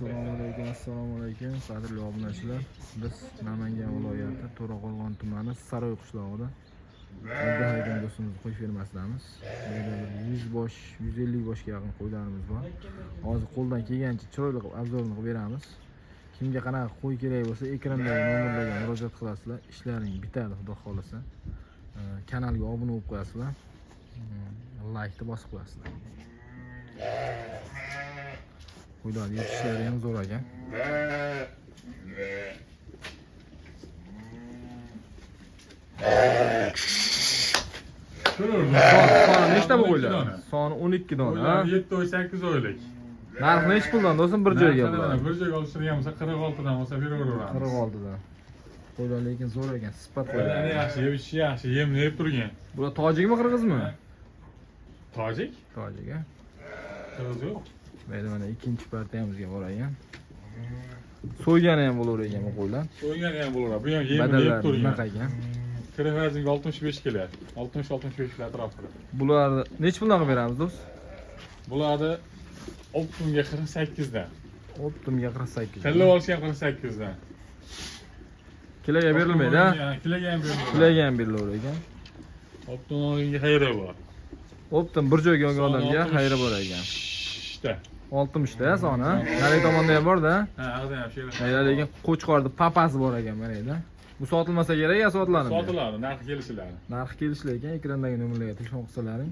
Assalomu alaykum, qadrli obunachilar. Biz Namangan viloyati To'raqo'rg'on tumani Saroy qishlog'ida Abduhakim do'stimiz qo'y fermasidamiz. Burada 100 bosh, 150 boshga yaqin qo'ylarimiz bor. Hozir qo'ldan kelgancha chiroyli qilib obzorini qilib beramiz. Kimga qanaqa qo'y kerak bo'lsa, ekrandagi nomerlarga murojaat qilasizlar. Ishlaring bitadi, xudo xolasa. Kanalga obuna bo'lib qo'yasizlar. Like'ni bosib qo'yasizlar. Qo'ylar yetishlari ham zo'r ekan. Soni nechta bu qo'ylar? Soni 12 dona. 7 oy 8 oylik. Narxi nech puldan do'stim bir joyga bo'ladi? Bir joyga olishtirgan bo'lsa 46 dan bo'lsa beraveramiz. 46 dan. Qo'ylar lekin zo'r ekan, sifat qo'ylar. Yaxshi, yeyishi yaxshi, yemni yeb turgan. Bular tojikmi, qirg'izmi? Tojik? Tojik, a? Qirg'iz yo'q. Mana ikkinchi partiyamizga bor ekan. So'ygani ham bo'lar ekan bu qo'ylar. So'ygani ham bo'lar. Bu ham yemni yeb turgan. Bunaqa ekan. Kiravazinga 65 kilo. 60-65 kilo atrofida. Bularni nech puldan qilib beramiz do'st? Bularni optimga 48 dan. Optimga 48. Kalla olishgan 48 dan. Kiloga berilmaydi-a? Kiloga ham berilmaydi. Kiloga ham berilaver ekan. Optimga xayri bor. Optim bir joyga olgan odamga xayri bor ekan. 60 ta soni. Narigi tomonda ham bor-da. Ha, hozir ham shu. Mayli, lekin Qo'chqorning papasi bor ekan mana yerda. Bu sotilmasa kerak ya, sotiladimi? Sotiladi, narxi kelishiladi. Narxi kelishlar ekan, ekrandagi nomerlarga telefon qilsalaring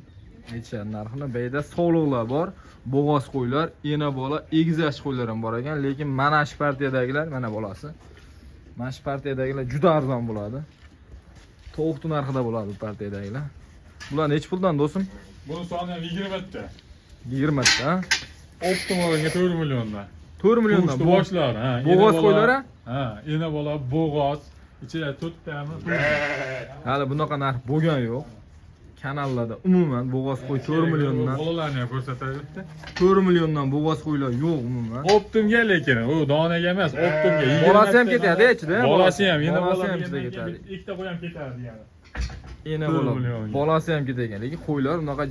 aytishadi narxini. Beyda sog'liqlar bor, bo'g'oz qo'ylar, ena bola, egizak qo'ylar ham bor ekan, lekin mana shu partiyadagilar, mana bolasi. Mana shu partiyadagilar juda arzon bo'ladi. To'xtu narxida bo'ladi bu partiyadagilar. Bular nech puldan do'stim? Buni soni ham 20 ta. 20 ta. Optimalga 4 milliondan. 4 milliondan bu boshlar, ha. Bo'g'oz qo'ylar? Ha, ena bola bo'g'oz, ichida 4 tami. Hali bunaqa narx bo'lgan yo'q. Kanallarda umuman bo'g'oz qo'y 4 milliondan. Bolalarni ham ko'rsatadi. 4 milliondan bo'g'oz qo'ylar yo'q umuman. Optimga lekin, u donaga emas, optimga. Bolasi ham ketadi ichida. Bolasi ham, ena bolasi ham ichida ketadi. Ikkita qo'y ham ketadi yani. Ena bola. Bolasi ham ketgan, lekin qo'ylar unaqa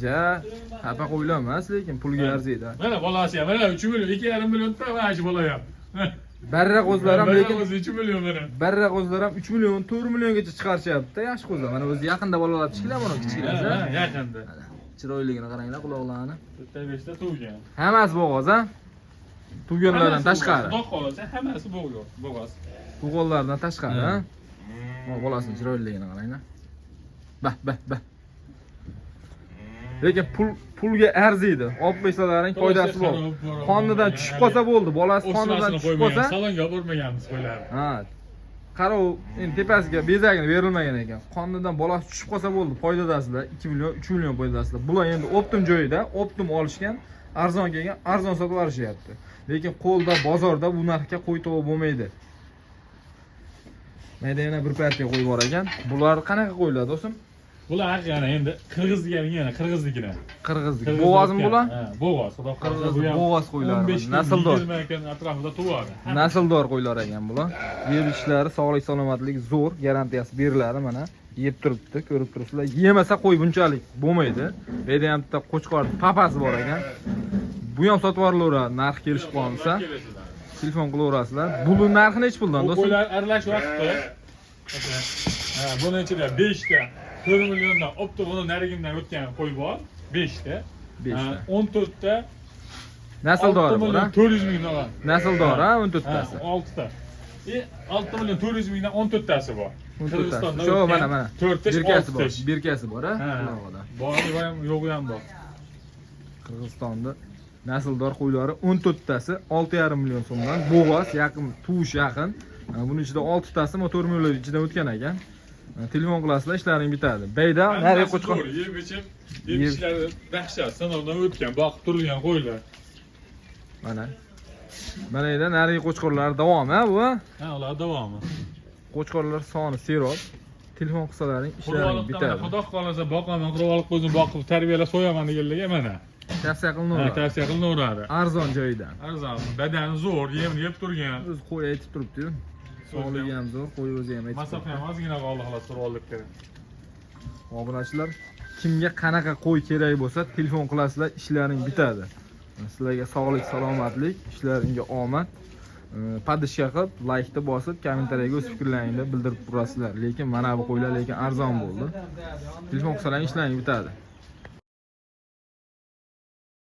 xapa qo'ylar emas, lekin pulga arziydi. Mana bolasi ham, mana 3 million, 2,5 million ta mana shu bola ham. Barra qo'zlar ham lekin 3 million mana. Barra qo'zlar ham 3 million, 4 milliongacha chiqarishyapti. Yaxshi qo'zlar. Mana o'zi yaqinda bolalar chiqlar, mana kichkinasi. Ha, yaqinda. Chiroyligini qaranglar, quloqlarini. 5 ta tug'gan. Hammasi bo'g'oz, ha? Tug'ganlardan tashqari. Xudo xolasa hammasi bo'g'oz. Tug'ganlardan tashqari, ha? Mana bolasini chiroyligini qaranglar. Bah. Lekin pulga arziydi. Olib qo'ysalaring foydasi bor. Qonidan tushib qolsa bo'ldi. Bolasi qonidan tushib qolsa, salonga bormaganmiz qo'ylar. ha. Qarov, endi tepasiga bezagini berilmagan ekan. Qonidan bolasi tushib qolsa bo'ldi. Foydadasizlar 2 million, 3 million foydadasizlar. Bular endi optim joyida, optim olishgan, arzon kelgan, arzon sotib olishyapti. Lekin qo'lda, bozorda bu narxga qo'y topib bo'lmaydi. Mayda yana bir partiya qo'y bor ekan. Bular qanaqa qo'ylar do'stim? Bular yana endi qirg'iznikini, qirg'iznikini. Qirg'izlik. Bo'g'ozmi bular? Ha, bo'g'oz. Xudo xolasa bu ham bo'g'oz qo'ylar. Nasldor. 20 kun atrofida tug'adi. Nasldor qo'ylar ekan bular. Yerishlari, sog'lik, salomatlik zo'r, garantiyasi beriladi mana. Yeb turibdi, ko'rib turibsizlar. Yemasa qo'y bunchalik bo'lmaydi. Bu yerda ham bitta Qo'chqor papasi bor ekan. Bu ham sotib yuborilaveradi, narx kelishib qolsa. Telefon qilaverasizlar. Bu narxi nech puldan do'stim? Qo'ylar aralash vaqtda. Ha, buni ichida 5 ta 4 milliondan opti buni narigidan o'tgan qo'y bor. 5 ta. 14 ta Nasldor bor, ha? 400 mingdan. Nasldor, ha, 14 tasi. 6 ta. 6 million 400 mingdan 14 tasi bor. Qirg'izistonda shu mana. 4 ta Birkasi bor. Birkasi bor, ha? Bori ham, yo'g'i ham bor. Qirg'izistonda nasldor qo'ylari 14 tasi 6,5 million so'mdan. Bo'g'oz, yaqin, tuvish yaqin. Buning ichida 6 tasi 4 million ichidan o'tgan ekan. Telefon qilasizlar, ishlaring bitadi. Beyda, nari Qo'chqor. Yeb ishlari dahshat, sinovdan o'tgan, boqib turilgan qo'ylar. Mana. Mana eda nari Qo'chqorlar davomi, ha bu? Ha, ular davomi. Qo'chqorlar soni serob. Telefon qilsalaring, ishlaring bitadi. Xudo xolasa boqaman, qurib olib qo'ydim, boqib tarbiyalab so'yaman deganlarga mana. Tavsiya qilinaveradi. Tavsiya qilinaveradi. Arzon joyidan. Arzon, badani zo'r, yemni yeb turgan. O'zi qo'y aytib turibdi-yu. Sog'ligi ham zo'r, qo'y o'zi ham aytib. Masofa ham ozgina qoldi xolos turollikka. Obunachilar, kimga qanaqa qo'y kerak bo'lsa, telefon qilasizlar, ishlaring bitadi. Sizlarga sog'lik, salomatlik, ishlaringga omad. Podishka qilib, like-ni bosib, kommentariyaga o'z fikrlaringni bildirib turasizlar. Lekin mana bu qo'ylar lekin arzon bo'ldi. Telefon qilsalaring ishlaring bitadi.